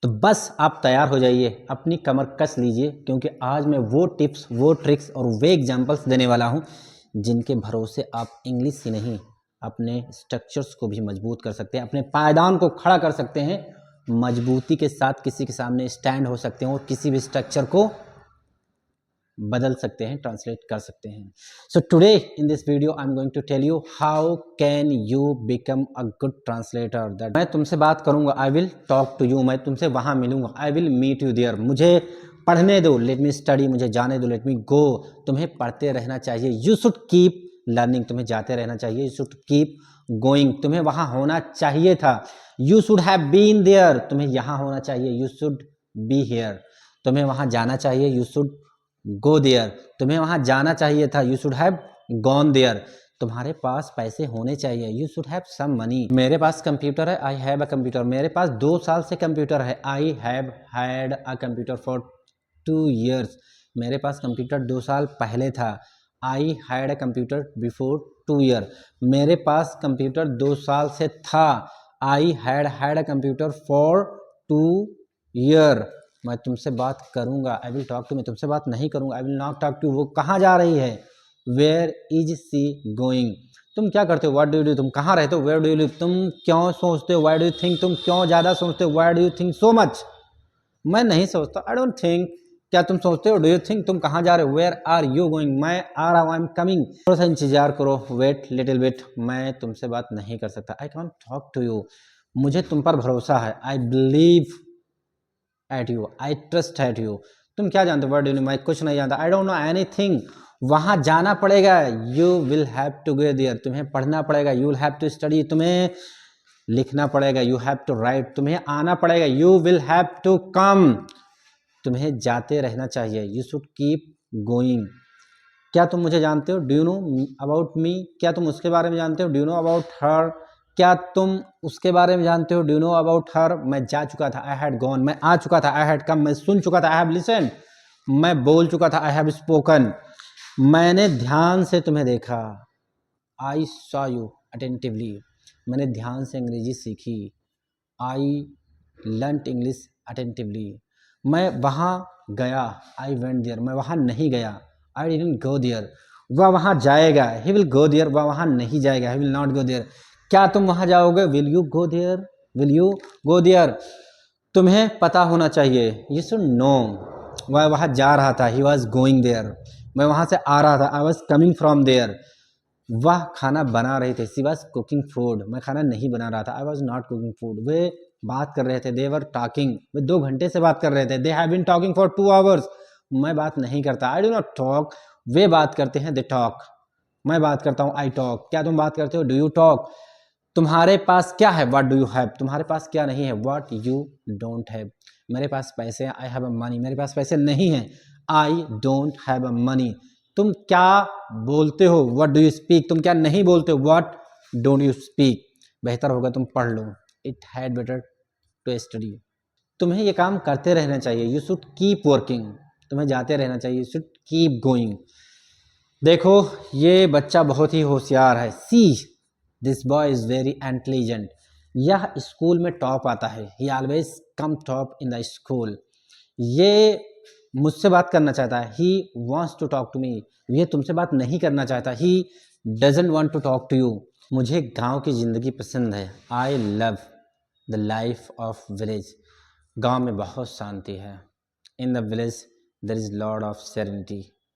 तो बस आप तैयार हो जाइए, अपनी कमर कस लीजिए, क्योंकि आज मैं वो टिप्स, वो ट्रिक्स और वे एग्जाम्पल्स देने वाला हूँ जिनके भरोसे आप इंग्लिश ही नहीं अपने स्ट्रक्चर्स को भी मजबूत कर सकते हैं, अपने पायदान को खड़ा कर सकते हैं, मजबूती के साथ किसी के सामने स्टैंड हो सकते हैं और किसी भी स्ट्रक्चर को बदल सकते हैं, ट्रांसलेट कर सकते हैं। So today in this video I am going to tell you how can you become a good translator. That मैं तुमसे बात करूंगा, I will talk to you, मैं तुमसे वहां मिलूंगा, I will meet you there. मुझे पढ़ने दो, लेट मी स्टडी, मुझे जाने दो, लेट मी गो। तुम्हें पढ़ते रहना चाहिए, यू शुड कीप लर्निंग, तुम्हें जाते रहना चाहिए, यू शुड कीप गोइंग, तुम्हें वहां होना चाहिए था, you should have been there, तुम्हें यहां होना चाहिए, यू शुड बी हियर, तुम्हें वहां जाना चाहिए, यू शुड गो देयर, तुम्हें वहां जाना चाहिए था, you should have gone there, तुम्हारे पास पैसे होने चाहिए, you should have some money. मेरे पास कंप्यूटर है, आई हैव अ कंप्यूटर, मेरे पास 2 साल से कंप्यूटर है, I have had a computer for 2 years, मेरे पास कंप्यूटर 2 साल पहले था, I had a computer before 2 year, मेरे पास कंप्यूटर 2 साल से था, I had a computer for 2 year। मैं तुमसे बात करूंगा, आई विल टॉक टू, मैं तुमसे बात नहीं करूंगा, I will not talk to. वो कहाँ जा रही है, वेयर इज सी गोइंग, तुम क्या करते हो, व्हाट डू यू डू, तुम कहाँ रहते हो, वेयर डू यू लिव, तुम क्यों सोचते हो, व्हाई डू यू थिंक, तुम क्यों ज़्यादा सोचते हो, why do you think so much, मैं नहीं सोचता, आई डोंट थिंक, क्या तुम सोचते हो, डू यू थिंक, तुम कहाँ जा रहे हो, वेयर आर यू गोइंग, मैं आ रहा हूँ, आई एम कमिंग, थोड़ा सा इंतजार करो, वेट लिटिल बिट, मैं तुमसे बात नहीं कर सकता, I can talk to you, मुझे तुम पर भरोसा है, I believe at you, I trust at you, तुम क्या जानते हो, वर्ड यू, मैं कुछ नहीं जानता, आई डोंट नो एनीथिंग, वहां जाना पड़ेगा, you will have to go there, तुम्हें पढ़ना पड़ेगा, you will have to study, तुम्हें लिखना पड़ेगा, यू हैव टू राइट, तुम्हें आना पड़ेगा, you will have to come, तुम्हें जाते रहना चाहिए, यू शुड कीप गोइंग। क्या तुम मुझे जानते हो, do you know about me, क्या तुम उसके बारे में जानते हो, do you know about her, क्या तुम उसके बारे में जानते हो, do you know about her, मैं जा चुका था, आई हैड गॉन, मैं आ चुका था, आई हैड कम, मैं सुन चुका था, आई हैव लिसन, मैं बोल चुका था, आई हैव स्पोकन, मैंने ध्यान से तुम्हें देखा, आई सॉ यू अटेंटिवली, मैंने ध्यान से अंग्रेजी सीखी, आई लर्नड इंग्लिश अटेंटिवली, मैं वहाँ गया, आई वेंट देयर, मैं वहाँ नहीं गया, आई डिडंट गो देयर, वह वहाँ जाएगा, ही विल गो देयर, वह वहाँ नहीं जाएगा, he will not go there, क्या तुम वहाँ जाओगे, will you go there, will you go there, तुम्हें पता होना चाहिए, यू शुड नो, वह वहाँ जा रहा था, ही वॉज गोइंग देयर, मैं वहाँ से आ रहा था, I was coming from there, वह खाना बना रहे थे, सी वॉज कुकिंग फूड, मैं खाना नहीं बना रहा था, I was not cooking food, वे बात कर रहे थे, दे वर टॉकिंग, वे 2 घंटे से बात कर रहे थे, they have been talking for 2 hours, मैं बात नहीं करता, आई डू नॉट टॉक, वे बात करते हैं, दे टॉक, मैं बात करता हूँ, आई टॉक, क्या तुम बात करते हो, डू यू टॉक, तुम्हारे पास क्या है, व्हाट डू यू हैव, तुम्हारे पास क्या नहीं है, व्हाट यू डोंट हैव, मेरे पास पैसे हैं, आई हैव अ मनी, मेरे पास पैसे नहीं हैं, I don't have a money, तुम क्या बोलते हो, व्हाट डू यू स्पीक, तुम क्या नहीं बोलते हो, व्हाट डोंट यू स्पीक, बेहतर होगा तुम पढ़ लो, it had better to study, तुम्हें ये काम करते रहना चाहिए, यू शुड कीप वर्किंग, तुम्हें जाते रहना चाहिए, यू शुड कीप गोइंग। देखो ये बच्चा बहुत ही होशियार है, see this boy is very intelligent, यह स्कूल में टॉप आता है, he always come top in the school, ये मुझसे बात करना चाहता है, he wants to talk to me, ये तुमसे बात नहीं करना चाहता, he doesn't want to talk to you, मुझे गांव की ज़िंदगी पसंद है, I love the life of village, गांव में बहुत शांति है, in the village there is lot of serenity,